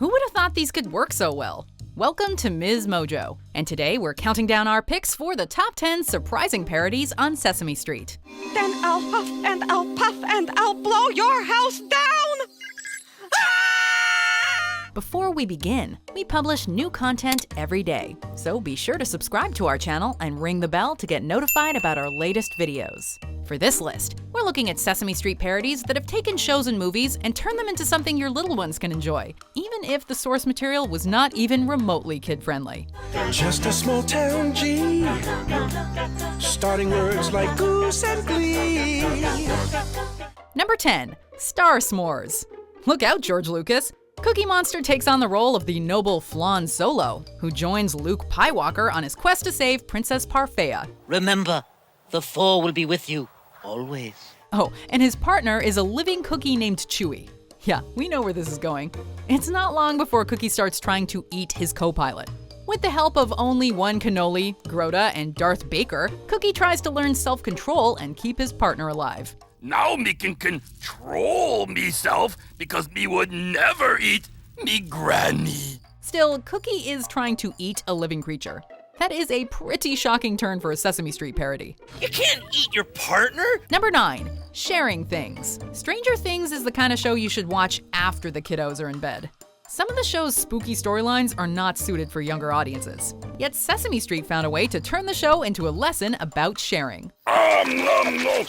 Who would have thought these could work so well? Welcome to MsMojo, and today we're counting down our picks for the top 10 surprising parodies on Sesame Street. Then I'll huff and I'll puff and I'll blow your house down! Before we begin, we publish new content every day, so be sure to subscribe to our channel and ring the bell to get notified about our latest videos. For this list, we're looking at Sesame Street parodies that have taken shows and movies and turned them into something your little ones can enjoy, even if the source material was not even remotely kid-friendly. Just a small town G, starting words like goose and glee. Number 10, Star Smores. Look out, George Lucas. Cookie Monster takes on the role of the noble Flan Solo, who joins Luke Piewalker on his quest to save Princess Parfait. Remember, the four will be with you, always. Oh, and his partner is a living cookie named Chewy. Yeah, we know where this is going. It's not long before Cookie starts trying to eat his co-pilot. With the help of only one cannoli, Grota, and Darth Baker, Cookie tries to learn self-control and keep his partner alive. Now me can control meself because me would never eat me granny. Still, Cookie is trying to eat a living creature. That is a pretty shocking turn for a Sesame Street parody. You can't eat your partner! Number 9, Sharing Things. Stranger Things is the kind of show you should watch after the kiddos are in bed. Some of the show's spooky storylines are not suited for younger audiences. Yet Sesame Street found a way to turn the show into a lesson about sharing. Hey!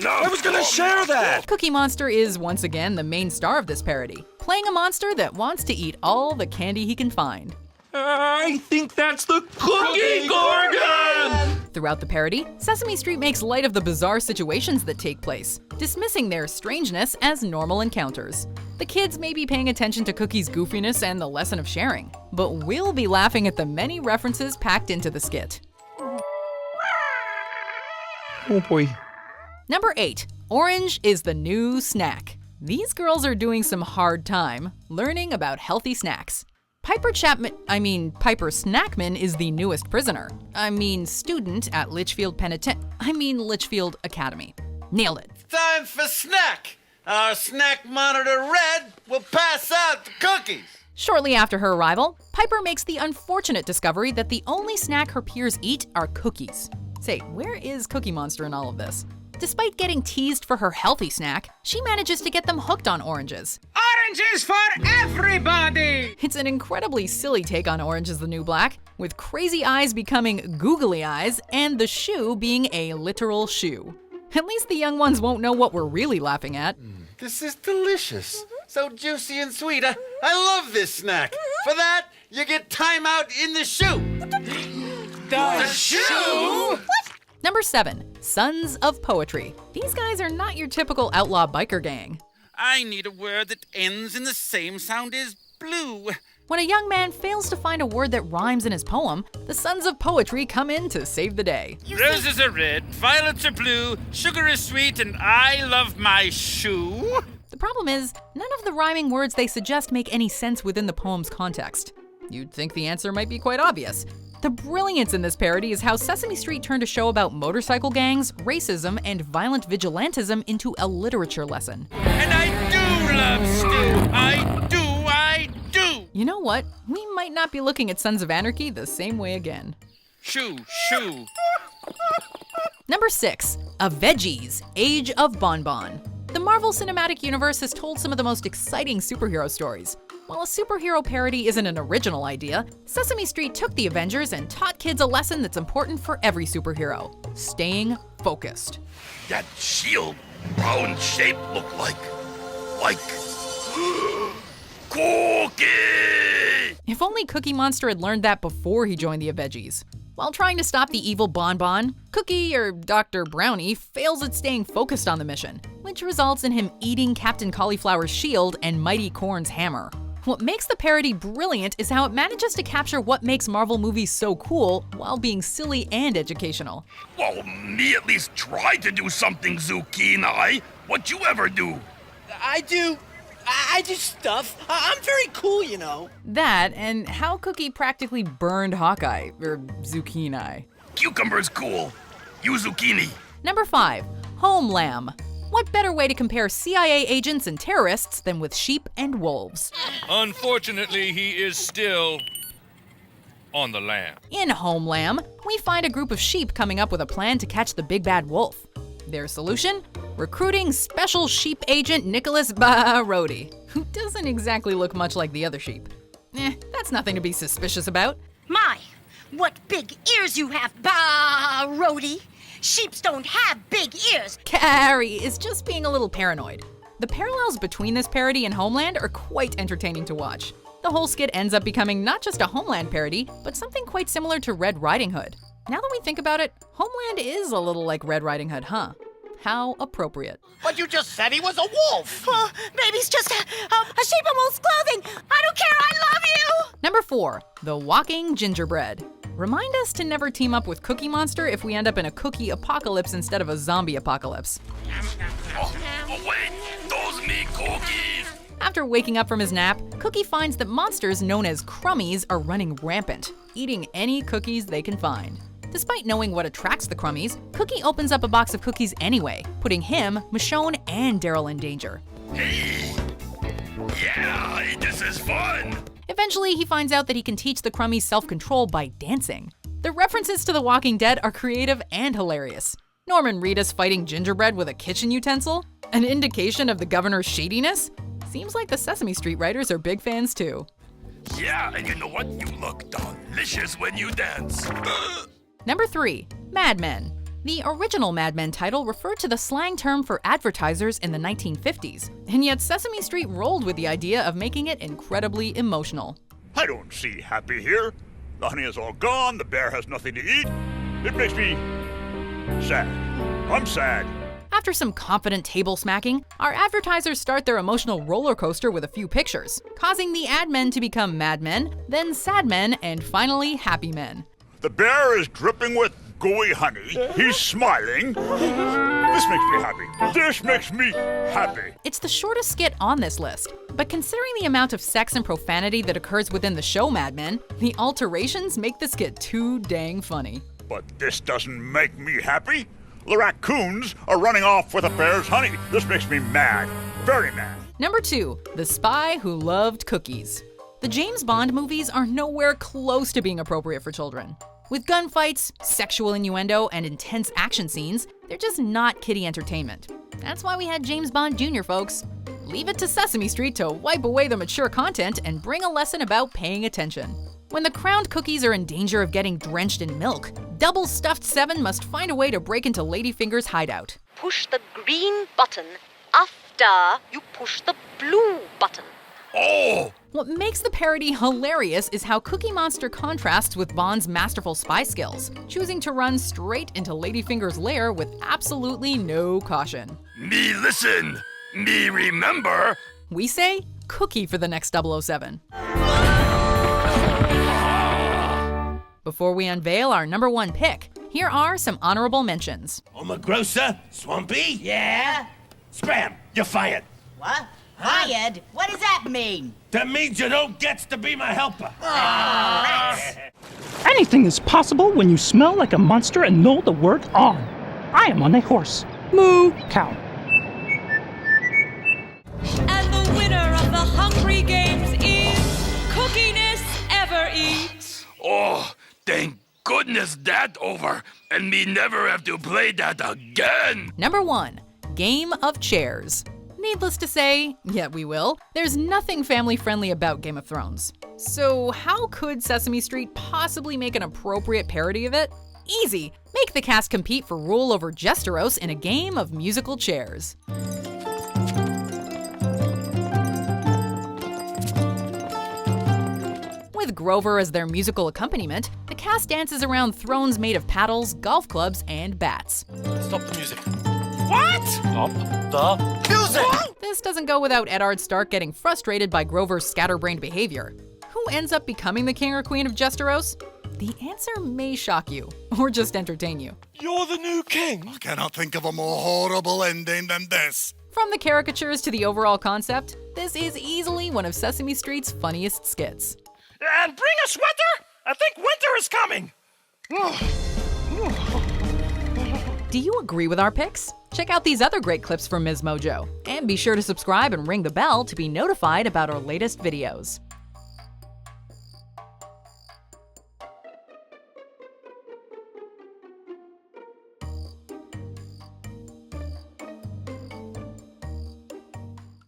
I was gonna share that! Cookie Monster is once again the main star of this parody, playing a monster that wants to eat all the candy he can find. I think that's the Cookie Gorgon! Throughout the parody, Sesame Street makes light of the bizarre situations that take place, dismissing their strangeness as normal encounters. The kids may be paying attention to Cookie's goofiness and the lesson of sharing, but we'll be laughing at the many references packed into the skit. Oh boy. Number 8, Orange is the New Snack. These girls are doing some hard time learning about healthy snacks. Piper Snackman is the newest prisoner. Student at Litchfield Litchfield Academy. Nailed it. Time for snack! Our snack monitor Red will pass out the cookies! Shortly after her arrival, Piper makes the unfortunate discovery that the only snack her peers eat are cookies. Say, where is Cookie Monster in all of this? Despite getting teased for her healthy snack, she manages to get them hooked on oranges. Oranges for everybody! It's an incredibly silly take on Orange is the New Black, with crazy eyes becoming googly eyes and the shoe being a literal shoe. At least the young ones won't know what we're really laughing at. This is delicious. So juicy and sweet. I love this snack. For that, you get time out in the shoe. The shoe? What? Number 7, Sons of Poetry. These guys are not your typical outlaw biker gang. I need a word that ends in the same sound as blue. When a young man fails to find a word that rhymes in his poem, the Sons of Poetry come in to save the day. Roses are red, violets are blue, sugar is sweet, and I love my shoe. The problem is, none of the rhyming words they suggest make any sense within the poem's context. You'd think the answer might be quite obvious. The brilliance in this parody is how Sesame Street turned a show about motorcycle gangs, racism, and violent vigilantism into a literature lesson. And I do love stew. I do. You know what? We might not be looking at Sons of Anarchy the same way again. Shoe. Number 6, Aveggies, Age of Bonbon. The Marvel Cinematic Universe has told some of the most exciting superhero stories. While a superhero parody isn't an original idea, Sesame Street took the Avengers and taught kids a lesson that's important for every superhero: staying focused. That shield round shape look like Cookie! If only Cookie Monster had learned that before he joined the Aveggies. While trying to stop the evil Bonbon, Cookie, or Dr. Brownie, fails at staying focused on the mission, which results in him eating Captain Cauliflower's shield and Mighty Corn's hammer. What makes the parody brilliant is how it manages to capture what makes Marvel movies so cool while being silly and educational. Well, me at least try to do something, Zucchini. What you ever do? I do stuff. I'm very cool, you know. That, and how Cookie practically burned Hawkeye, or Zucchini. Cucumber's cool. You zucchini. Number 5, Homelamb. What better way to compare CIA agents and terrorists than with sheep and wolves? Unfortunately, he is still on the lam. In Homelamb, we find a group of sheep coming up with a plan to catch the big bad wolf. Their solution? Recruiting special sheep agent Nicholas Barodi, who doesn't exactly look much like the other sheep. That's nothing to be suspicious about. My, what big ears you have, Barodi! Sheeps don't have big ears. Carrie is just being a little paranoid. The parallels between this parody and Homeland are quite entertaining to watch. The whole skit ends up becoming not just a Homeland parody, but something quite similar to Red Riding Hood. Now that we think about it, Homeland is a little like Red Riding Hood, huh? How appropriate. But you just said he was a wolf. Oh, baby's just a sheep in wolf's clothing. I don't care, I love you! Number 4, the Walking Gingerbread. Remind us to never team up with Cookie Monster if we end up in a cookie apocalypse instead of a zombie apocalypse. Oh, wait, those me cookies. After waking up from his nap, Cookie finds that monsters known as crummies are running rampant, eating any cookies they can find. Despite knowing what attracts the crummies, Cookie opens up a box of cookies anyway, putting him, Michonne, and Daryl in danger. Hey! Yeah, this is fun! Eventually, he finds out that he can teach the crummies self-control by dancing. The references to The Walking Dead are creative and hilarious. Norman Reedus fighting gingerbread with a kitchen utensil? An indication of the governor's shadiness? Seems like the Sesame Street writers are big fans too. Yeah, and you know what? You look delicious when you dance. Number 3, Mad Men. The original Mad Men title referred to the slang term for advertisers in the 1950s, and yet Sesame Street rolled with the idea of making it incredibly emotional. I don't see Happy here. The honey is all gone, the bear has nothing to eat. It makes me sad. I'm sad. After some confident table smacking, our advertisers start their emotional roller coaster with a few pictures, causing the ad men to become mad men, then sad men, and finally happy men. The bear is dripping with gooey honey. He's smiling. This makes me happy. This makes me happy. It's the shortest skit on this list, but considering the amount of sex and profanity that occurs within the show Mad Men, the alterations make the skit too dang funny. But this doesn't make me happy. The raccoons are running off with the bear's honey. This makes me mad. Very mad. Number 2, The Spy Who Loved Cookies. The James Bond movies are nowhere close to being appropriate for children. With gunfights, sexual innuendo, and intense action scenes, they're just not kiddie entertainment. That's why we had James Bond Jr., folks. Leave it to Sesame Street to wipe away the mature content and bring a lesson about paying attention. When the crowned cookies are in danger of getting drenched in milk, Double Stuffed 7 must find a way to break into Ladyfinger's hideout. Push the green button after you push the blue button. Oh! What makes the parody hilarious is how Cookie Monster contrasts with Bond's masterful spy skills, choosing to run straight into Ladyfinger's lair with absolutely no caution. Me listen! Me remember! We say Cookie for the next 007. Before we unveil our number 1 pick, here are some honorable mentions. Omagrosa, Swampy? Yeah? Scram, you're fired. What? Hired? What does that mean? That means you don't get to be my helper. Anything is possible when you smell like a monster and know the word on. I am on a horse. Moo cow. And the winner of the Hungry Games is Cookiness Ever Eats. Oh, thank goodness that over, and me never have to play that again. Number 1, Game of Chairs. Needless to say, yet we will, there's nothing family-friendly about Game of Thrones. So how could Sesame Street possibly make an appropriate parody of it? Easy! Make the cast compete for rule over Jesteros in a game of musical chairs. With Grover as their musical accompaniment, the cast dances around thrones made of paddles, golf clubs, and bats. Stop the music. What? Stop the music! This doesn't go without Eddard Stark getting frustrated by Grover's scatterbrained behavior. Who ends up becoming the king or queen of Jesteros? The answer may shock you, or just entertain you. You're the new king. I cannot think of a more horrible ending than this. From the caricatures to the overall concept, this is easily one of Sesame Street's funniest skits. And bring a sweater! I think winter is coming! Do you agree with our picks? Check out these other great clips from MsMojo, and be sure to subscribe and ring the bell to be notified about our latest videos.